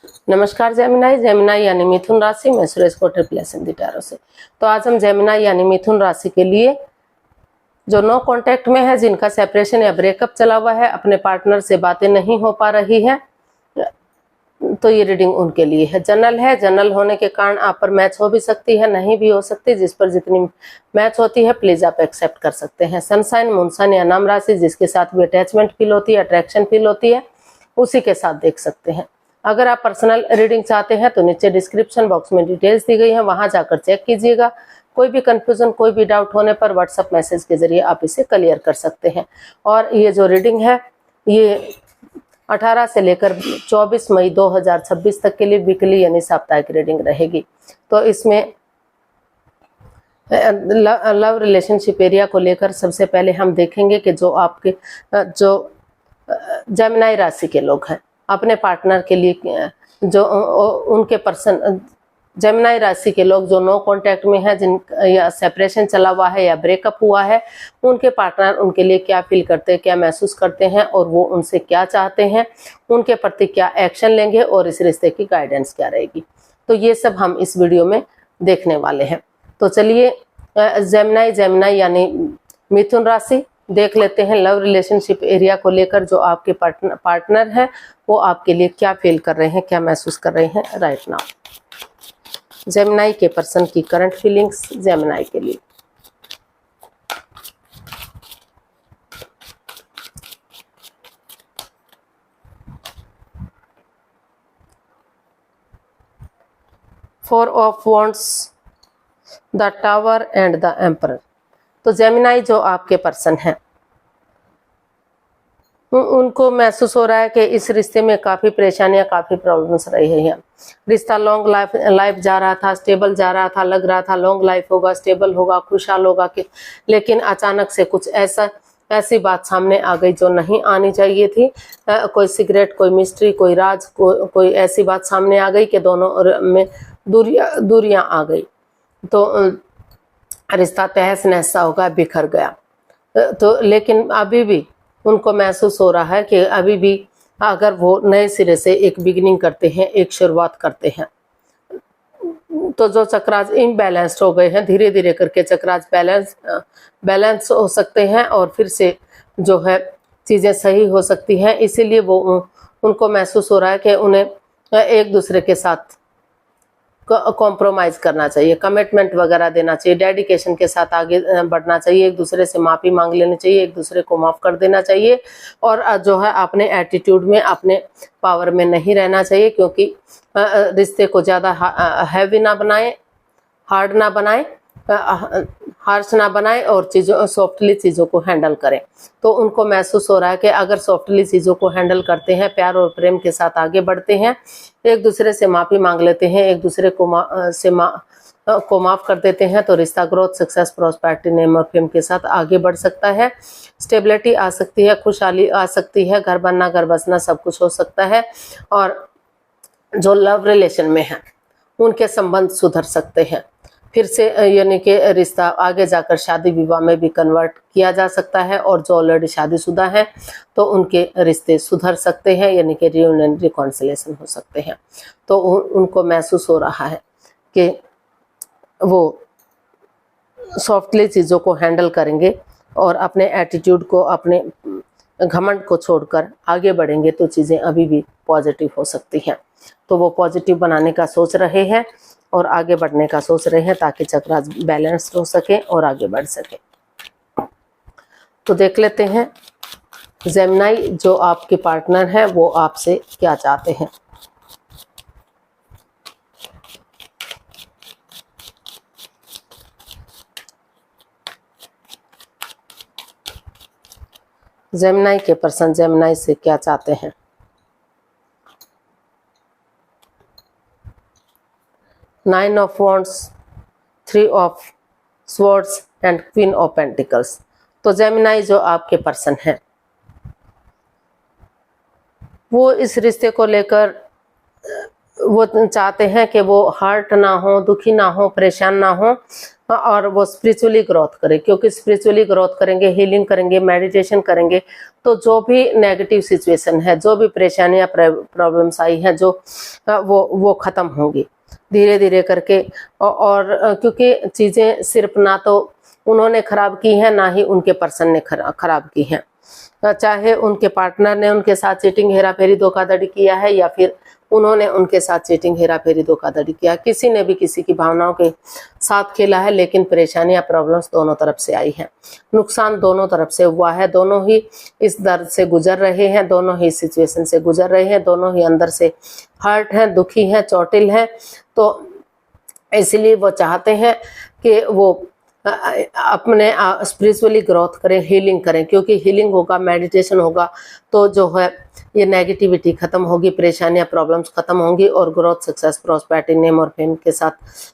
नमस्कार Gemini. Gemini यानी मिथुन राशि में सुरेश को ट्रिपलेसन दिटारो से। तो आज हम जेमिनाई यानी मिथुन राशि के लिए जो नो कांटेक्ट में है, जिनका सेपरेशन या ब्रेकअप चला हुआ है, अपने पार्टनर से बातें नहीं हो पा रही है, तो ये रीडिंग उनके लिए है। जनरल है, जनरल होने के कारण आप पर मैच हो भी सकती है, नहीं भी हो सकती। जिस पर जितनी मैच होती है प्लीज आप एक्सेप्ट कर सकते हैं। सनसाइन, मूनसाइन या नाम राशि जिसके साथ भी अटैचमेंट फील होती है, अट्रैक्शन फील होती है, उसी के साथ देख सकते हैं। अगर आप पर्सनल रीडिंग चाहते हैं तो नीचे डिस्क्रिप्शन बॉक्स में डिटेल्स दी गई है, वहां जाकर चेक कीजिएगा। कोई भी कंफ्यूजन, कोई भी डाउट होने पर व्हाट्सएप मैसेज के जरिए आप इसे क्लियर कर सकते हैं। और ये जो रीडिंग है ये 18 से लेकर 24 मई 2026 तक के लिए वीकली यानी साप्ताहिक रीडिंग रहेगी। तो इसमें लव रिलेशनशिप एरिया को लेकर सबसे पहले हम देखेंगे कि जो आपके जो जेमिनाई राशि के लोग हैं, अपने पार्टनर के लिए जो उनके पर्सन जेमिनाई राशि के लोग जो नो कांटेक्ट में है, जिन या सेपरेशन चला हुआ है या ब्रेकअप हुआ है, उनके पार्टनर उनके लिए क्या फील करते हैं, क्या महसूस करते हैं और वो उनसे क्या चाहते हैं, उनके प्रति क्या एक्शन लेंगे और इस रिश्ते की गाइडेंस क्या रहेगी। तो ये सब हम इस वीडियो में देखने वाले हैं। तो चलिए जेमिनाई यानी मिथुन राशि देख लेते हैं। लव रिलेशनशिप एरिया को लेकर जो आपके पार्टनर है वो आपके लिए क्या फील कर रहे हैं, क्या महसूस कर रहे हैं राइट नाउ। जेमिनाई के पर्सन की करंट फीलिंग्स जेमिनाई के लिए। Four of wands, the tower and the emperor. तो जेमिनाई जो आपके पर्सन हैं उनको महसूस हो रहा है कि इस रिश्ते में काफ़ी परेशानियां, काफ़ी प्रॉब्लम्स रही हैं। रिश्ता लॉन्ग लाइफ जा रहा था, स्टेबल जा रहा था, लग रहा था लॉन्ग लाइफ होगा, स्टेबल होगा, खुशहाल होगा कि, लेकिन अचानक से कुछ ऐसी बात सामने आ गई जो नहीं आनी चाहिए थी। कोई सीक्रेट, कोई मिस्ट्री, कोई राज, कोई ऐसी बात सामने आ गई कि दोनों में दूरियां आ गई। तो रिश्ता तहस नहस सा होगा, बिखर गया। तो लेकिन अभी भी उनको महसूस हो रहा है कि अभी भी अगर वो नए सिरे से एक बिगिनिंग करते हैं, एक शुरुआत करते हैं, तो जो चक्रास इम्बैलेंस्ड हो गए हैं, धीरे धीरे करके चक्रास बैलेंस हो सकते हैं और फिर से जो है चीज़ें सही हो सकती हैं। इसीलिए वो उनको महसूस हो रहा है कि उन्हें एक दूसरे के साथ कॉम्प्रोमाइज़ करना चाहिए, कमिटमेंट वगैरह देना चाहिए, डेडिकेशन के साथ आगे बढ़ना चाहिए, एक दूसरे से माफ़ी मांग लेनी चाहिए, एक दूसरे को माफ़ कर देना चाहिए और जो है अपने एटीट्यूड में, अपने पावर में नहीं रहना चाहिए, क्योंकि रिश्ते को ज़्यादा हैवी ना बनाए, हार्ड ना बनाए, हार्श ना बनाए और सॉफ्टली चीज़ों को हैंडल करें। तो उनको महसूस हो रहा है कि अगर सॉफ्टली चीज़ों को हैंडल करते हैं, प्यार और प्रेम के साथ आगे बढ़ते हैं, एक दूसरे से माफ़ी मांग लेते हैं, एक दूसरे को माफ़ कर देते हैं, तो रिश्ता ग्रोथ, सक्सेस, प्रॉस्पेरिटी, नेम और फेम के साथ आगे बढ़ सकता है। स्टेबिलिटी आ सकती है, खुशहाली आ सकती है, घर बनना, घर बसना, सब कुछ हो सकता है। और जो लव रिलेशन में हैं उनके संबंध सुधर सकते हैं, फिर से यानी कि रिश्ता आगे जाकर शादी विवाह में भी कन्वर्ट किया जा सकता है। और जो ऑलरेडी शादीशुदा हैं तो उनके रिश्ते सुधर सकते हैं, यानी कि रियूनियन, रिकॉन्सिलेशन हो सकते हैं। तो उनको महसूस हो रहा है कि वो सॉफ्टली चीज़ों को हैंडल करेंगे और अपने एटीट्यूड को, अपने घमंड को छोड़कर आगे बढ़ेंगे तो चीज़ें अभी भी पॉजिटिव हो सकती हैं। तो वो पॉजिटिव बनाने का सोच रहे हैं और आगे बढ़ने का सोच रहे हैं ताकि चक्रास बैलेंस हो सके और आगे बढ़ सके। तो देख लेते हैं जेमिनाई जो आपके पार्टनर है वो आपसे क्या चाहते हैं। जेमिनाई के पर्सन जेमिनाई से क्या चाहते हैं। Nine of wands, three of swords and queen of pentacles. तो जेमिनाई जो आपके पर्सन हैं वो इस रिश्ते को लेकर वो चाहते हैं कि वो हर्ट ना हो, दुखी ना हो, परेशान ना हो, और वो स्पिरिचुअली ग्रोथ करे, क्योंकि स्पिरिचुअली ग्रोथ करेंगे, हीलिंग करेंगे, मेडिटेशन करेंगे, तो जो भी नेगेटिव सिचुएशन है, जो भी परेशानियां प्रॉब्लम्स आई हैं, जो वो खत्म होंगी धीरे धीरे करके। और क्योंकि चीजें सिर्फ ना तो उन्होंने खराब की हैं, ना ही उनके पर्सन ने खराब की हैं, चाहे उनके पार्टनर ने उनके साथ चीटिंग, हेरा फेरी, धोखाधड़ी किया है, या फिर उन्होंने उनके साथ चीटिंग, हेरा फेरी, धोखाधड़ी किया, किसी ने भी किसी की भावनाओं के साथ खेला है, लेकिन परेशानियां, प्रॉब्लम्स दोनों तरफ से आई हैं, नुकसान दोनों तरफ से हुआ है, दोनों ही इस दर्द से गुजर रहे हैं, दोनों ही सिचुएशन से गुजर रहे हैं, दोनों ही अंदर से हर्ट हैं, दुखी हैं, चोटिल हैं। तो इसलिए वो चाहते हैं कि वो अपने स्पिरिचुअली ग्रोथ करें, हीलिंग करें, क्योंकि हीलिंग होगा, मेडिटेशन होगा, तो जो है ये नेगेटिविटी खत्म होगी, परेशानियां, प्रॉब्लम्स खत्म होंगी, और ग्रोथ, सक्सेस, प्रॉस्पेरिटी, नेम और फेम के साथ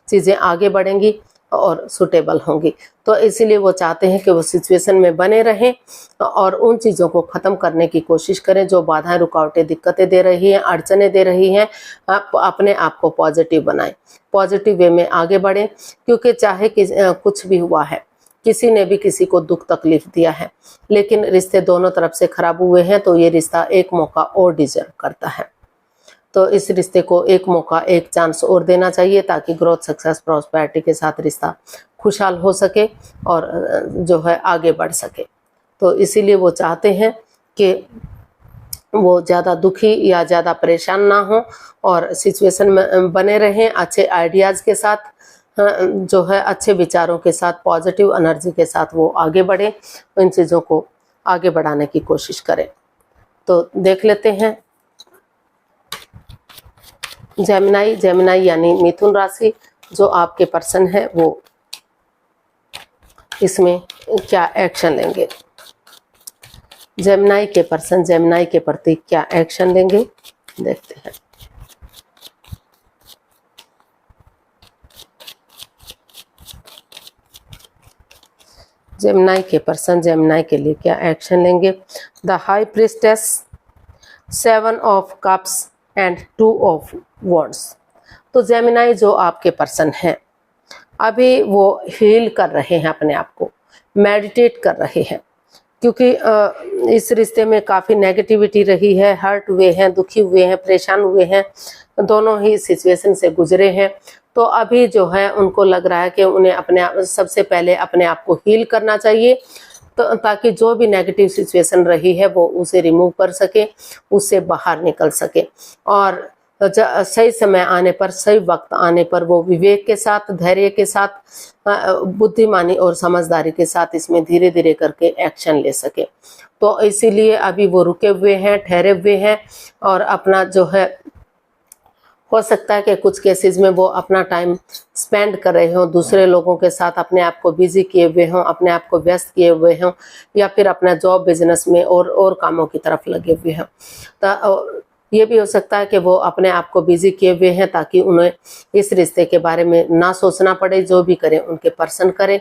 चीज़ें आगे बढ़ेंगी और सुटेबल होंगी। तो इसीलिए वो चाहते हैं कि वो सिचुएशन में बने रहें और उन चीज़ों को ख़त्म करने की कोशिश करें जो बाधाएं, रुकावटें, दिक्कतें दे रही हैं, अड़चनें दे रही हैं। आप अपने आप को पॉजिटिव बनाएं, पॉजिटिव वे में आगे बढ़ें, क्योंकि चाहे कुछ भी हुआ है, किसी ने भी किसी को दुख तकलीफ दिया है, लेकिन रिश्ते दोनों तरफ से खराब हुए हैं, तो ये रिश्ता एक मौका और डिजर्व करता है। तो इस रिश्ते को एक मौका, एक चांस और देना चाहिए, ताकि ग्रोथ, सक्सेस, प्रॉस्पेरिटी के साथ रिश्ता खुशहाल हो सके और जो है आगे बढ़ सके। तो इसीलिए वो चाहते हैं कि वो ज़्यादा दुखी या ज़्यादा परेशान ना हो और सिचुएशन में बने रहें, अच्छे आइडियाज़ के साथ, जो है अच्छे विचारों के साथ, पॉजिटिव एनर्जी के साथ वो आगे बढ़े, इन चीज़ों को आगे बढ़ाने की कोशिश करें। तो देख लेते हैं जेमिनाई यानी मिथुन राशि, जो आपके पर्सन है वो इसमें क्या एक्शन लेंगे। जेमिनाई के पर्सन जेमिनाई के प्रति क्या एक्शन लेंगे, देखते हैं। जेमिनाई के पर्सन जेमिनाई के लिए क्या एक्शन लेंगे। The high priestess, 7 of cups and 2 of wands. तो जेमिनाई जो आपके पर्सन हैं, अभी वो हील कर रहे हैं अपने आप को, मेडिटेट कर रहे हैं, क्योंकि इस रिश्ते में काफ़ी नेगेटिविटी रही है, हर्ट हुए हैं, दुखी हुए हैं, परेशान हुए हैं, दोनों ही सिचुएशन से गुजरे हैं। तो अभी जो है उनको लग रहा है कि उन्हें अपने आप, सबसे पहले अपने आप को हील करना चाहिए, तो ताकि जो भी नेगेटिव सिचुएशन रही है वो उसे रिमूव कर सके, उससे बाहर निकल सके, और सही समय आने पर, सही वक्त आने पर वो विवेक के साथ, धैर्य के साथ, बुद्धिमानी और समझदारी के साथ इसमें धीरे धीरे करके एक्शन ले सके। तो इसीलिए अभी वो रुके हुए हैं, ठहरे हुए हैं, और अपना जो है, हो सकता है कि कुछ केसेस में वो अपना टाइम स्पेंड कर रहे हों दूसरे लोगों के साथ, अपने आप को बिजी किए हुए हों, अपने आप को व्यस्त किए हुए हों, या फिर अपना जॉब, बिजनेस में और कामों की तरफ लगे हुए हों। तो ये भी हो सकता है कि वो अपने आप को बिजी किए हुए हैं, ताकि उन्हें इस रिश्ते के बारे में ना सोचना पड़े, जो भी करें उनके पर्सन करें।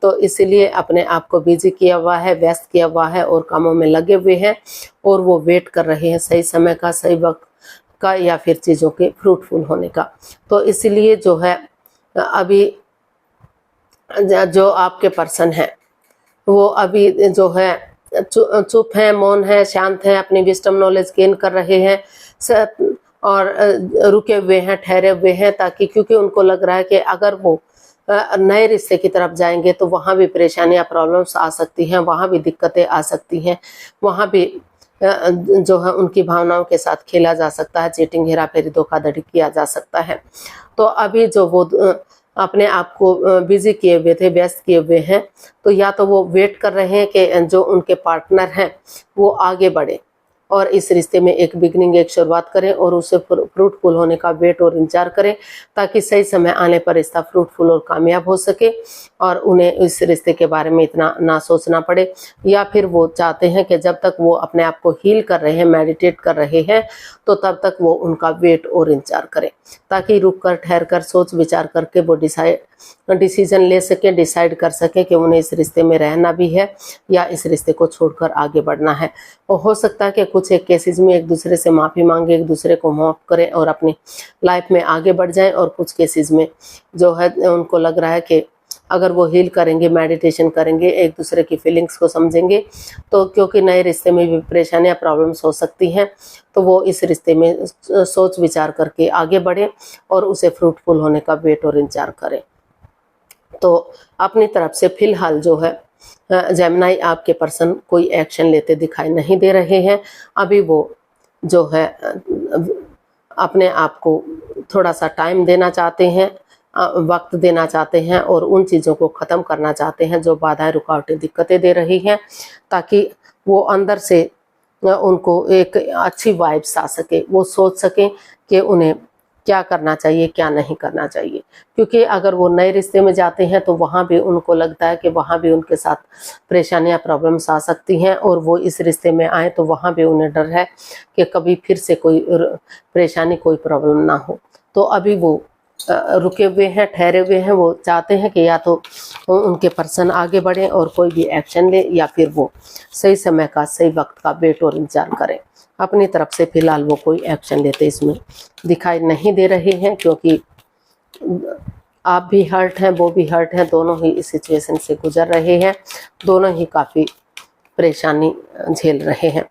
तो इसलिए अपने आप को बिजी किया हुआ है, व्यस्त किया हुआ है, और कामों में लगे हुए हैं, और वो वेट कर रहे हैं सही समय का, सही वक्त का, या फिर चीज़ों के फ्रूटफुल होने का। तो इसलिए जो है अभी जो आपके पर्सन है वो अभी जो है चुप हैं, मौन है, शांत हैं, अपनी विजडम नॉलेज गेन कर रहे हैं, और रुके हुए हैं, ठहरे हुए हैं, ताकि, क्योंकि उनको लग रहा है कि अगर वो नए रिश्ते की तरफ जाएंगे तो वहाँ भी परेशानियाँ, प्रॉब्लम्स आ सकती हैं, वहाँ भी दिक्कतें आ सकती हैं, वहाँ भी जो है उनकी भावनाओं के साथ खेला जा सकता है, चीटिंग, हेरा फेरी, धोखाधड़ी किया जा सकता है। तो अभी जो वो अपने आप को बिजी किए हुए थे, व्यस्त किए हुए हैं, तो या तो वो वेट कर रहे हैं कि जो उनके पार्टनर हैं वो आगे बढ़े और इस रिश्ते में एक बिगनिंग, एक शुरुआत करें, और उसे फ्रूटफुल होने का वेट और इंतजार करें, ताकि सही समय आने पर रिश्ता फ्रूटफुल और कामयाब हो सके और उन्हें इस रिश्ते के बारे में इतना ना सोचना पड़े। या फिर वो चाहते हैं कि जब तक वो अपने आप को हील कर रहे हैं, मेडिटेट कर रहे हैं, तो तब तक वो उनका वेट और इंतजार करें, ताकि रुक कर, ठहर कर, सोच विचार करके वो डिसीजन ले सके, डिसाइड कर सके कि उन्हें इस रिश्ते में रहना भी है या इस रिश्ते को छोड़कर आगे बढ़ना है। और हो सकता है कि कुछ एक केसेस में एक दूसरे से माफ़ी मांगे, एक दूसरे को माफ़ करें और अपनी लाइफ में आगे बढ़ जाएं। और कुछ केसेस में जो है उनको लग रहा है कि अगर वो हील करेंगे, मेडिटेशन करेंगे, एक दूसरे की फीलिंग्स को समझेंगे, तो क्योंकि नए रिश्ते में भी परेशानियां, प्रॉब्लम्स हो सकती हैं, तो वो इस रिश्ते में सोच विचार करके आगे बढ़ें और उसे फ्रूटफुल होने का वेट और इंतजार करें। तो अपनी तरफ से फिलहाल जो है जेमिनी आपके पर्सन कोई एक्शन लेते दिखाई नहीं दे रहे हैं। अभी वो जो है अपने आप को थोड़ा सा टाइम देना चाहते हैं, वक्त देना चाहते हैं और उन चीज़ों को ख़त्म करना चाहते हैं जो बाधाएं, रुकावटें, दिक्कतें दे रही हैं, ताकि वो अंदर से उनको एक अच्छी वाइब्स आ सके, वो सोच सकें कि उन्हें क्या करना चाहिए, क्या नहीं करना चाहिए। क्योंकि अगर वो नए रिश्ते में जाते हैं तो वहाँ भी उनको लगता है कि वहाँ भी उनके साथ परेशानियाँ, प्रॉब्लम्स आ सकती हैं, और वो इस रिश्ते में आए तो वहाँ भी उन्हें डर है कि कभी फिर से कोई परेशानी, कोई प्रॉब्लम ना हो। तो अभी वो रुके हुए हैं, ठहरे हुए हैं। वो चाहते हैं कि या तो उनके पर्सन आगे बढ़ें और कोई भी एक्शन ले, या फिर वो सही समय का, सही वक्त का वेट और इंतजार करें। अपनी तरफ से फिलहाल वो कोई एक्शन लेते इसमें दिखाई नहीं दे रहे हैं, क्योंकि आप भी हर्ट हैं, वो भी हर्ट हैं, दोनों ही इस सिचुएशन से गुजर रहे हैं, दोनों ही काफ़ी परेशानी झेल रहे हैं।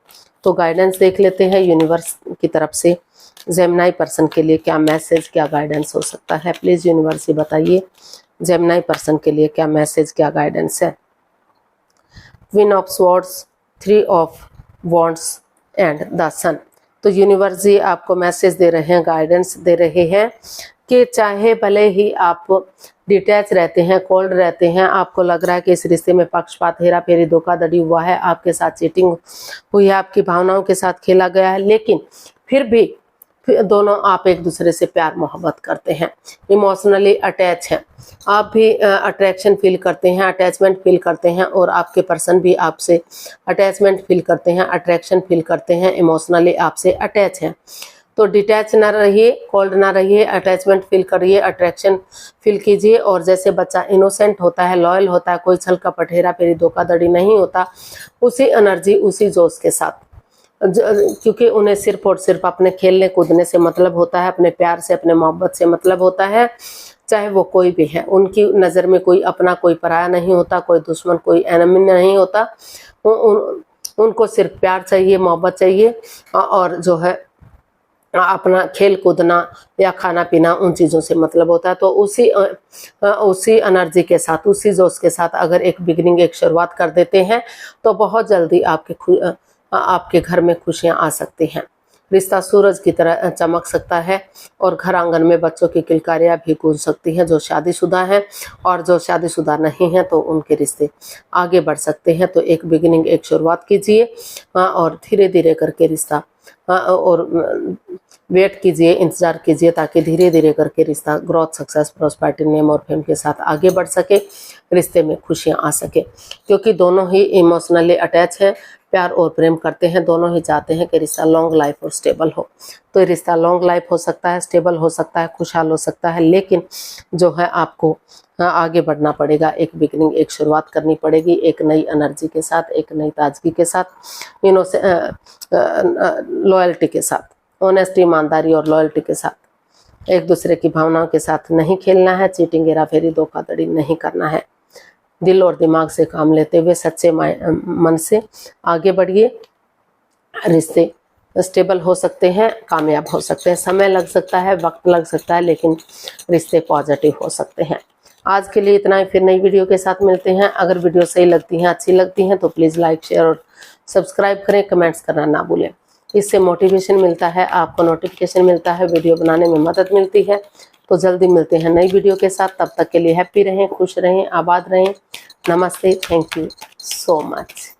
तो गाइडेंस देख लेते हैं यूनिवर्स की तरफ से जेमिनी पर्सन के लिए क्या मैसेज, क्या गाइडेंस हो सकता है। प्लीज़ यूनिवर्स ही बताइए जेमिनी पर्सन के लिए क्या मैसेज, क्या गाइडेंस है। Queen of swords, 3 of wands and the sun. तो यूनिवर्स जी आपको मैसेज दे रहे हैं, गाइडेंस दे रहे हैं कि चाहे भले ही आप डिटैच रहते हैं, कोल्ड रहते हैं, आपको लग रहा है कि इस रिश्ते में पक्षपात, हेरा फेरी, धोखाधड़ी हुआ है, आपके साथ चीटिंग हुई है, आपकी भावनाओं के साथ खेला गया है, लेकिन फिर भी दोनों आप एक दूसरे से प्यार मोहब्बत करते हैं, इमोशनली अटैच हैं, आप भी अट्रैक्शन फील करते हैं, अटैचमेंट फील करते हैं, और आपके पर्सन भी आपसे अटैचमेंट फील करते हैं, अट्रैक्शन फील करते हैं, इमोशनली आपसे अटैच हैं। तो डिटैच ना रहिए, कोल्ड ना रहिए, अटैचमेंट फील करिए, अट्रैक्शन फील कीजिए। और जैसे बच्चा इनोसेंट होता है, लॉयल होता है, कोई छल कपट, हेरा फेरी, धोखाधड़ी नहीं होता, उसी एनर्जी, उसी जोश के साथ, क्योंकि उन्हें सिर्फ और सिर्फ अपने खेलने कूदने से मतलब होता है, अपने प्यार से, अपने मोहब्बत से मतलब होता है, चाहे वो कोई भी है। उनकी नज़र में कोई अपना, कोई पराया नहीं होता, कोई दुश्मन, कोई एनिमी नहीं होता। उनको सिर्फ प्यार चाहिए, मोहब्बत चाहिए, और जो है अपना खेल कूदना या खाना पीना, उन चीज़ों से मतलब होता है। तो उसी एनर्जी के साथ, उसी जोश के साथ अगर एक बिगिनिंग, एक शुरुआत कर देते हैं तो बहुत जल्दी आपके घर में खुशियां आ सकती हैं। रिश्ता सूरज की तरह चमक सकता है और घर आंगन में बच्चों की किलकारियां भी गूंज सकती हैं जो शादीशुदा हैं, और जो शादीशुदा नहीं हैं तो उनके रिश्ते आगे बढ़ सकते हैं। तो एक बिगिनिंग, एक शुरुआत कीजिए और धीरे धीरे करके रिश्ता और वेट कीजिए, इंतज़ार कीजिए, ताकि धीरे धीरे करके रिश्ता ग्रोथ, सक्सेस, प्रॉस्पेरिटी, नेम और फेम के साथ आगे बढ़ सके, रिश्ते में खुशियां आ सके। क्योंकि दोनों ही इमोशनली अटैच हैं, प्यार और प्रेम करते हैं, दोनों ही चाहते हैं कि रिश्ता लॉन्ग लाइफ और स्टेबल हो। तो रिश्ता लॉन्ग लाइफ हो सकता है, स्टेबल हो सकता है, खुशहाल हो सकता है, लेकिन जो है आपको आगे बढ़ना पड़ेगा, एक बिगिनिंग, एक शुरुआत करनी पड़ेगी, एक नई एनर्जी के साथ, एक नई ताजगी के साथ, लॉयल्टी के साथ, ऑनेस्टी, ईमानदारी और लॉयल्टी के साथ, एक दूसरे की भावनाओं के साथ नहीं खेलना है, चीटिंग, हेरा फेरी, धोखाधड़ी नहीं करना है। दिल और दिमाग से काम लेते हुए सच्चे मन से आगे बढ़िए। रिश्ते स्टेबल हो सकते हैं, कामयाब हो सकते हैं, समय लग सकता है, वक्त लग सकता है, लेकिन रिश्ते पॉजिटिव हो सकते हैं। आज के लिए इतना ही, फिर नई वीडियो के साथ मिलते हैं। अगर वीडियो सही लगती हैं, अच्छी लगती हैं तो प्लीज़ लाइक, शेयर और सब्सक्राइब करें, कमेंट्स करना ना भूलें। इससे मोटिवेशन मिलता है, आपको नोटिफिकेशन मिलता है, वीडियो बनाने में मदद मिलती है। तो जल्दी मिलते हैं नई वीडियो के साथ, तब तक के लिए हैप्पी रहें, खुश रहें, आबाद रहें। नमस्ते, थैंक यू सो मच।